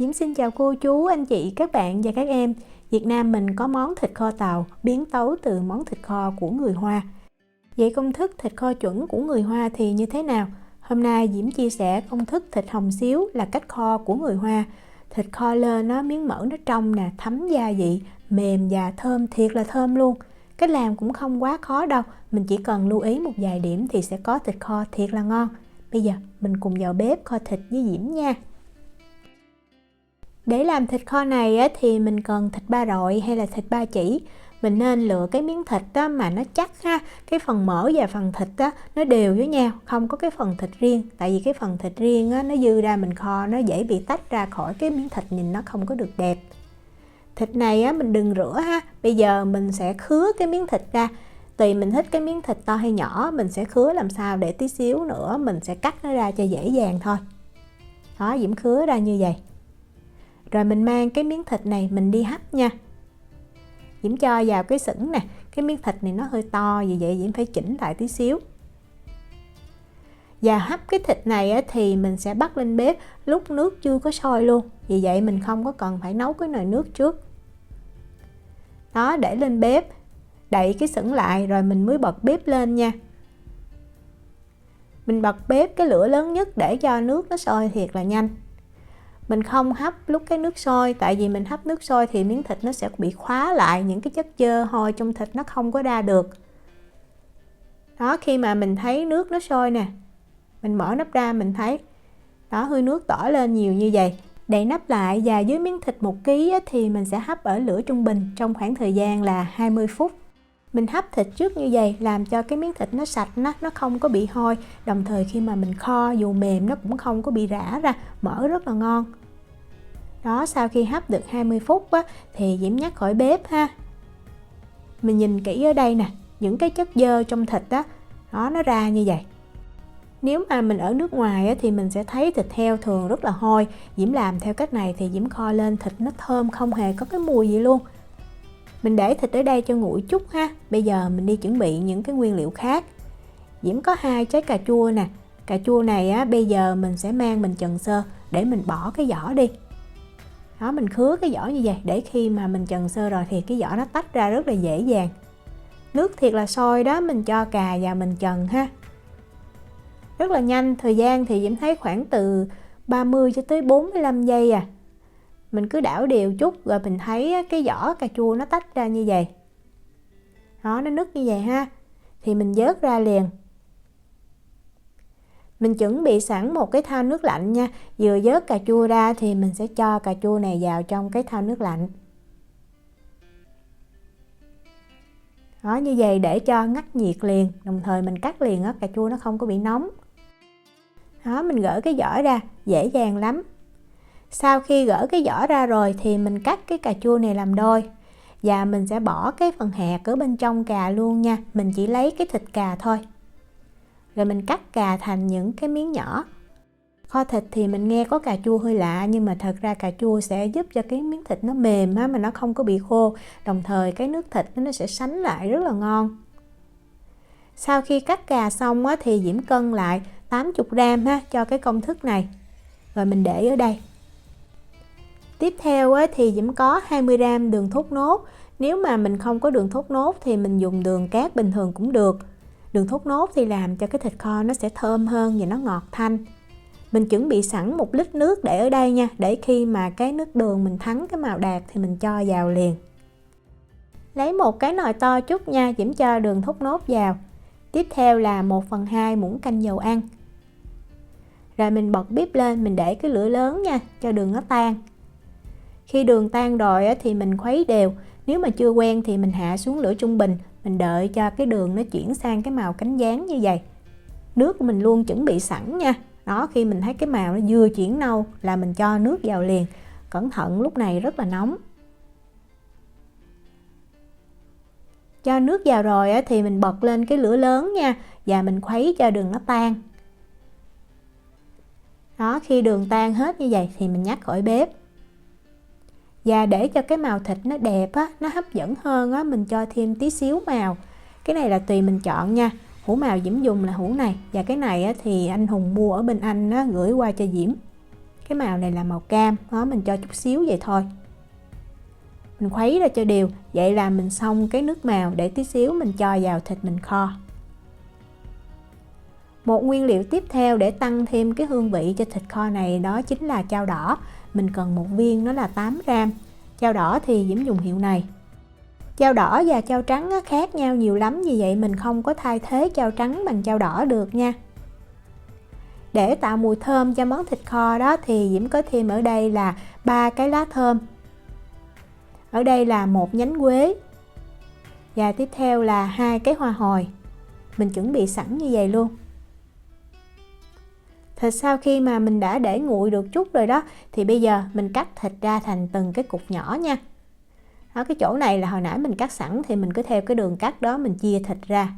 Diễm xin chào cô chú, anh chị, các bạn và các em. Việt Nam mình có món thịt kho tàu biến tấu từ món thịt kho của người Hoa. Vậy công thức thịt kho chuẩn của người Hoa thì như thế nào? Hôm nay Diễm chia sẻ công thức thịt hồng xíu là cách kho của người Hoa. Thịt kho lên nó miếng mỡ nó trong nè, thấm gia vị, mềm và thơm, thiệt là thơm luôn. Cách làm cũng không quá khó đâu, mình chỉ cần lưu ý một vài điểm thì sẽ có thịt kho thiệt là ngon. Bây giờ mình cùng vào bếp kho thịt với Diễm nha. Để làm thịt kho này thì mình cần thịt ba rọi hay là thịt ba chỉ. Mình nên lựa cái miếng thịt mà nó chắc ha, cái phần mỡ và phần thịt nó đều với nhau, không có cái phần thịt riêng. Tại vì cái phần thịt riêng nó dư ra mình kho nó dễ bị tách ra khỏi cái miếng thịt, nhìn nó không có được đẹp. Thịt này mình đừng rửa ha. Bây giờ mình sẽ khứa cái miếng thịt ra. Tùy mình thích cái miếng thịt to hay nhỏ, mình sẽ khứa làm sao để tí xíu nữa mình sẽ cắt nó ra cho dễ dàng thôi. Đó, Diễm khứa ra như vậy. Rồi mình mang cái miếng thịt này mình đi hấp nha. Diễm cho vào cái sửng nè. Cái miếng thịt này nó hơi to, vì vậy Diễm phải chỉnh lại tí xíu. Và hấp cái thịt này thì mình sẽ bắt lên bếp lúc nước chưa có sôi luôn. Vì vậy mình không có cần phải nấu cái nồi nước trước. Đó, để lên bếp, đậy cái sửng lại rồi mình mới bật bếp lên nha. Mình bật bếp cái lửa lớn nhất để cho nước nó sôi thiệt là nhanh. Mình không hấp lúc cái nước sôi, tại vì mình hấp nước sôi thì miếng thịt nó sẽ bị khóa lại, những cái chất xơ hôi trong thịt nó không có ra được. Đó, khi mà mình thấy nước nó sôi nè, mình mở nắp ra mình thấy đó, hơi nước tỏ lên nhiều như vậy. Đậy nắp lại và dưới miếng thịt 1 kg thì mình sẽ hấp ở lửa trung bình trong khoảng thời gian là 20 phút. Mình hấp thịt trước như vậy làm cho cái miếng thịt nó sạch, nó không có bị hôi. Đồng thời khi mà mình kho dù mềm nó cũng không có bị rã ra, mỡ rất là ngon. Đó, sau khi hấp được 20 phút thì Diễm nhắc khỏi bếp ha. Mình nhìn kỹ ở đây nè, những cái chất xơ trong thịt đó nó ra như vậy. Nếu mà mình ở nước ngoài thì mình sẽ thấy thịt heo thường rất là hôi. Diễm làm theo cách này thì Diễm kho lên thịt nó thơm, không hề có cái mùi gì luôn. Mình để thịt ở đây cho nguội chút ha. Bây giờ mình đi chuẩn bị những cái nguyên liệu khác. Diễm có 2 trái cà chua nè. Cà chua này bây giờ mình sẽ mang mình trần sơ để mình bỏ cái vỏ đi. Đó, mình khứa cái vỏ như vậy để khi mà mình trần sơ rồi thì cái vỏ nó tách ra rất là dễ dàng. Nước thiệt là sôi đó, mình cho cà vào mình trần ha. Rất là nhanh, thời gian thì Diễm thấy khoảng từ 30 cho tới 45 giây à. Mình cứ đảo đều chút rồi mình thấy cái vỏ cà chua nó tách ra như vậy. Đó, nó nứt như vậy ha. Thì mình vớt ra liền. Mình chuẩn bị sẵn một cái thau nước lạnh nha. Vừa vớt cà chua ra thì mình sẽ cho cà chua này vào trong cái thau nước lạnh. Đó, như vậy để cho ngắt nhiệt liền. Đồng thời mình cắt liền cà chua nó không có bị nóng. Đó, mình gỡ cái vỏ ra, dễ dàng lắm. Sau khi gỡ cái vỏ ra rồi thì mình cắt cái cà chua này làm đôi. Và mình sẽ bỏ cái phần hạt ở bên trong cà luôn nha. Mình chỉ lấy cái thịt cà thôi. Rồi mình cắt cà thành những cái miếng nhỏ. Kho thịt thì mình nghe có cà chua hơi lạ, nhưng mà thật ra cà chua sẽ giúp cho cái miếng thịt nó mềm mà nó không có bị khô. Đồng thời cái nước thịt nó sẽ sánh lại rất là ngon. Sau khi cắt cà xong thì Diễm cân lại 80 gram cho cái công thức này. Rồi mình để ở đây. Tiếp theo thì Diễm có 20 gram đường thốt nốt. Nếu mà mình không có đường thốt nốt thì mình dùng đường cát bình thường cũng được. Đường thốt nốt thì làm cho cái thịt kho nó sẽ thơm hơn và nó ngọt thanh. Mình chuẩn bị sẵn 1 lít nước để ở đây nha, để khi mà cái nước đường mình thắng cái màu đạt thì mình cho vào liền. Lấy một cái nồi to chút nha, Diễm cho đường thốt nốt vào. Tiếp theo là 1/2 muỗng canh dầu ăn. Rồi mình bật bếp lên, mình để cái lửa lớn nha, cho đường nó tan. Khi đường tan rồi thì mình khuấy đều. Nếu mà chưa quen thì mình hạ xuống lửa trung bình. Mình đợi cho cái đường nó chuyển sang cái màu cánh gián như vậy. Nước mình luôn chuẩn bị sẵn nha. Đó, khi mình thấy cái màu nó vừa chuyển nâu là mình cho nước vào liền. Cẩn thận, lúc này rất là nóng. Cho nước vào rồi thì mình bật lên cái lửa lớn nha. Và mình khuấy cho đường nó tan. Đó, khi đường tan hết như vậy thì mình nhắc khỏi bếp. Và để cho cái màu thịt nó đẹp nó hấp dẫn hơn mình cho thêm tí xíu màu. Cái này là tùy mình chọn nha. Hũ màu Diễm dùng là hũ này. Và cái này thì anh Hùng mua ở bên Anh gửi qua cho Diễm. Cái màu này là màu cam, đó mình cho chút xíu vậy thôi. Mình khuấy ra cho đều, vậy là mình xong cái nước màu, để tí xíu mình cho vào thịt mình kho. Một nguyên liệu tiếp theo để tăng thêm cái hương vị cho thịt kho này đó chính là chao đỏ. Mình cần một viên, nó là 8g. Chao đỏ thì Diễm dùng hiệu này. Chao đỏ và chao trắng khác nhau nhiều lắm, vì vậy mình không có thay thế chao trắng bằng chao đỏ được nha. Để tạo mùi thơm cho món thịt kho đó thì Diễm có thêm ở đây là 3 cái lá thơm. Ở đây là 1 nhánh quế. Và tiếp theo là 2 cái hoa hồi. Mình chuẩn bị sẵn như vậy luôn. Thịt sau khi mà mình đã để nguội được chút rồi đó, thì bây giờ mình cắt thịt ra thành từng cái cục nhỏ nha. Đó, cái chỗ này là hồi nãy mình cắt sẵn, thì mình cứ theo cái đường cắt đó mình chia thịt ra.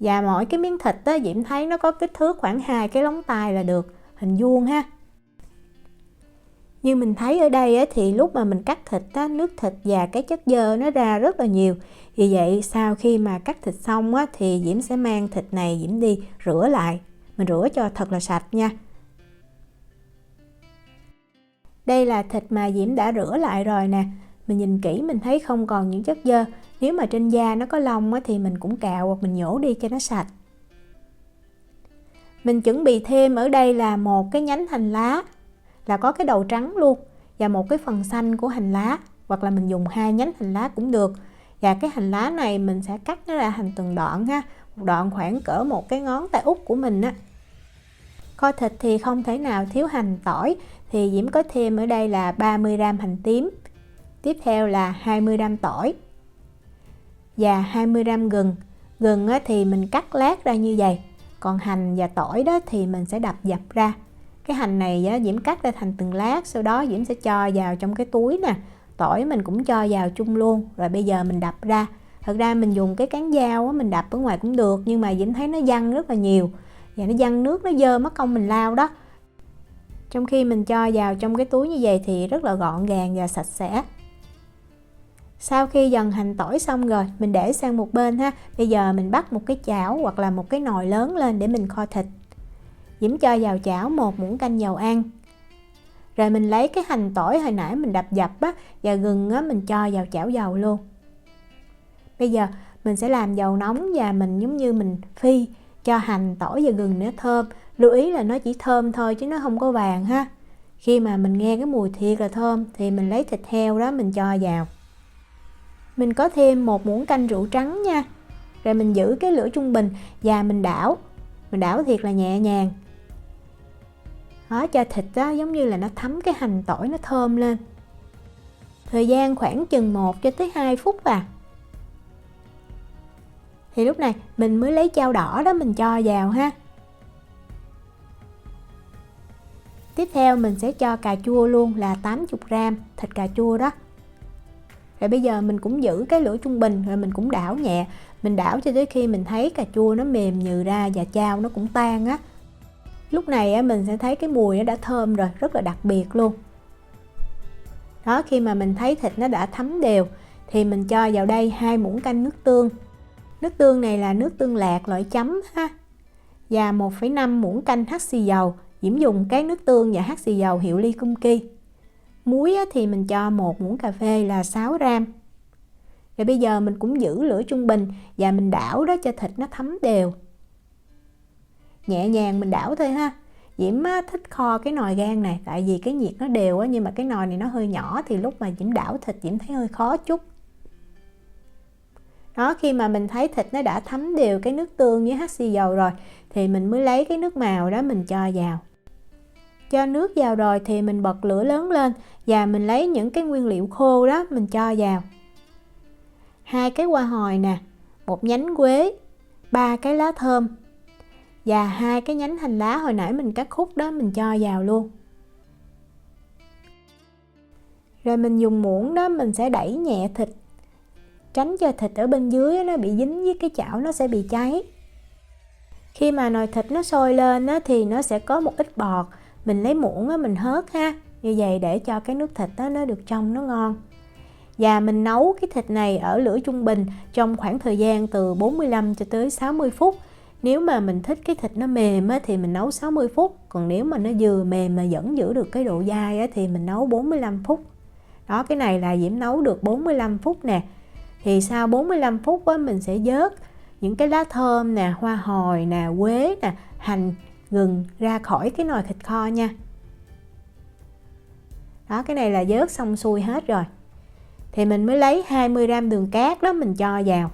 Và mỗi cái miếng thịt đó, Diễm thấy nó có kích thước khoảng 2 cái lóng tay là được, hình vuông ha. Như mình thấy ở đây á, thì lúc mà mình cắt thịt á, nước thịt và cái chất xơ nó ra rất là nhiều. Vì vậy sau khi mà cắt thịt xong á, thì Diễm sẽ mang thịt này Diễm đi rửa lại. Mình rửa cho thật là sạch nha. Đây là thịt mà Diễm đã rửa lại rồi nè. Mình nhìn kỹ mình thấy không còn những chất xơ. Nếu mà trên da nó có lông á, thì mình cũng cạo hoặc mình nhổ đi cho nó sạch. Mình chuẩn bị thêm ở đây là 1 cái nhánh hành lá, là có cái đầu trắng luôn, và 1 cái phần xanh của hành lá, hoặc là mình dùng 2 nhánh hành lá cũng được. Và cái hành lá này mình sẽ cắt nó ra thành từng đoạn ha, một đoạn khoảng cỡ 1 cái ngón tay út của mình á. Kho thịt thì không thể nào thiếu hành tỏi, thì Diễm có thêm ở đây là 30g hành tím. Tiếp theo là 20g tỏi và 20g gừng. Gừng á, thì mình cắt lát ra như vậy. Còn hành và tỏi đó thì mình sẽ đập dập ra. Cái hành này á, Diễm cắt ra thành từng lát, sau đó Diễm sẽ cho vào trong cái túi nè. Tỏi mình cũng cho vào chung luôn, rồi bây giờ mình đập ra. Thật ra mình dùng cái cán dao á, mình đập ở ngoài cũng được, nhưng mà Diễm thấy nó văng rất là nhiều. Và nó văng nước, nó dơ mất công mình lau đó. Trong khi mình cho vào trong cái túi như vậy thì rất là gọn gàng và sạch sẽ. Sau khi dần hành tỏi xong rồi, mình để sang một bên ha. Bây giờ mình bắt một cái chảo hoặc là một cái nồi lớn lên để mình kho thịt. Diễm cho vào chảo 1 muỗng canh dầu ăn. Rồi mình lấy cái hành tỏi hồi nãy mình đập dập á, và gừng á, mình cho vào chảo dầu luôn. Bây giờ mình sẽ làm dầu nóng và mình giống như mình phi cho hành tỏi và gừng nó thơm. Lưu ý là nó chỉ thơm thôi chứ nó không có vàng ha. Khi mà mình nghe cái mùi thiệt là thơm thì mình lấy thịt heo đó mình cho vào. Mình có thêm 1 muỗng canh rượu trắng nha. Rồi mình giữ cái lửa trung bình và mình đảo. Mình đảo thiệt là nhẹ nhàng. Đó, cho thịt đó giống như là nó thấm cái hành tỏi, nó thơm lên. Thời gian khoảng chừng 1 cho tới 2 phút à. Thì lúc này mình mới lấy chao đỏ đó mình cho vào ha. Tiếp theo mình sẽ cho cà chua luôn là 80g thịt cà chua đó. Rồi bây giờ mình cũng giữ cái lửa trung bình, rồi mình cũng đảo nhẹ. Mình đảo cho tới khi mình thấy cà chua nó mềm nhừ ra và chao nó cũng tan á. Lúc này á, mình sẽ thấy cái mùi nó đã thơm rồi, rất là đặc biệt luôn. Đó, khi mà mình thấy thịt nó đã thấm đều thì mình cho vào đây 2 muỗng canh nước tương. Nước tương này là nước tương lạc loại chấm ha. Và 1,5 muỗng canh hắc xì dầu. Diễm dùng cái nước tương và hắc xì dầu hiệu Ly Kum Ki. Muối thì mình cho 1 muỗng cà phê là 6g. Rồi bây giờ mình cũng giữ lửa trung bình và mình đảo đó cho thịt nó thấm đều. Nhẹ nhàng mình đảo thôi ha. Diễm thích kho cái nồi gan này tại vì cái nhiệt nó đều á, nhưng mà cái nồi này nó hơi nhỏ thì lúc mà Diễm đảo thịt Diễm thấy hơi khó chút. Đó, khi mà mình thấy thịt nó đã thấm đều cái nước tương với hắc xì dầu rồi thì mình mới lấy cái nước màu đó mình cho vào. Cho nước vào rồi thì mình bật lửa lớn lên và mình lấy những cái nguyên liệu khô đó mình cho vào. 2 cái hoa hồi nè, 1 nhánh quế, 3 cái lá thơm và 2 cái nhánh hành lá hồi nãy mình cắt khúc đó mình cho vào luôn. Rồi mình dùng muỗng đó mình sẽ đẩy nhẹ thịt, tránh cho thịt ở bên dưới nó bị dính với cái chảo, nó sẽ bị cháy. Khi mà nồi thịt nó sôi lên á, thì nó sẽ có một ít bọt. Mình lấy muỗng á, mình hớt ha, như vậy để cho cái nước thịt đó nó được trong, nó ngon. Và mình nấu cái thịt này ở lửa trung bình trong khoảng thời gian từ 45 cho tới 60 phút. Nếu mà mình thích cái thịt nó mềm á, thì mình nấu 60 phút. Còn nếu mà nó vừa mềm mà vẫn giữ được cái độ dai á, thì mình nấu 45 phút. Đó, cái này là Diễm nấu được 45 phút nè. Thì sau 45 phút á, mình sẽ vớt những cái lá thơm nè, hoa hồi nè, quế nè, hành, gừng ra khỏi cái nồi thịt kho nha. Đó, cái này là vớt xong xuôi hết rồi. Thì mình mới lấy 20g đường cát đó mình cho vào.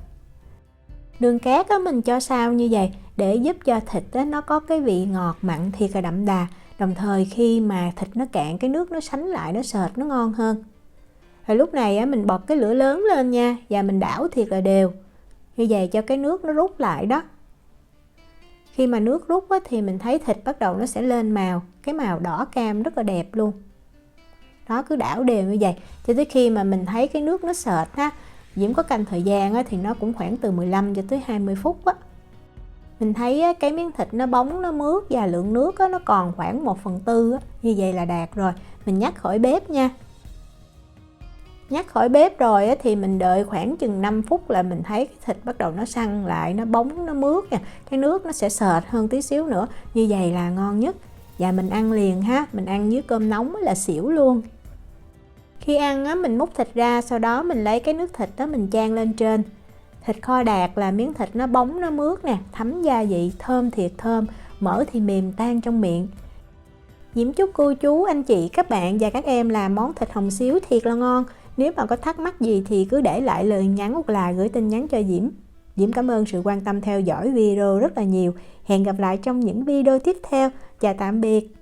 Đường cát á, mình cho sao như vậy để giúp cho thịt á, nó có cái vị ngọt mặn thiệt là đậm đà. Đồng thời khi mà thịt nó cạn, cái nước nó sánh lại, nó sệt, nó ngon hơn. Rồi lúc này á, mình bật cái lửa lớn lên nha, và mình đảo thiệt là đều. Như vậy cho cái nước nó rút lại đó. Khi mà nước rút á, thì mình thấy thịt bắt đầu nó sẽ lên màu, cái màu đỏ cam rất là đẹp luôn. Đó, cứ đảo đều như vậy cho tới khi mà mình thấy cái nước nó sệt ha. Diễm có canh thời gian á, thì nó cũng khoảng từ 15 cho tới 20 phút á. Mình thấy á, cái miếng thịt nó bóng, nó mướt và lượng nước á, nó còn khoảng 1/4 á. Như vậy là đạt rồi. Mình nhắc khỏi bếp nha. Nhắc khỏi bếp rồi á, thì mình đợi khoảng chừng 5 phút là mình thấy cái thịt bắt đầu nó săn lại, nó bóng, nó mướt nè. Cái nước nó sẽ sệt hơn tí xíu nữa. Như vậy là ngon nhất. Và mình ăn liền ha. Mình ăn với cơm nóng là xỉu luôn. Khi ăn á, mình múc thịt ra, sau đó mình lấy cái nước thịt đó mình chan lên trên. Thịt kho Đạt là miếng thịt nó bóng, nó mướt nè, thấm gia vị, thơm thiệt thơm, mỡ thì mềm tan trong miệng. Diễm chúc cô chú, anh chị, các bạn và các em làm món thịt hồng xíu thiệt là ngon. Nếu mà có thắc mắc gì thì cứ để lại lời nhắn hoặc là gửi tin nhắn cho Diễm. Diễm cảm ơn sự quan tâm theo dõi video rất là nhiều. Hẹn gặp lại trong những video tiếp theo. Chào tạm biệt.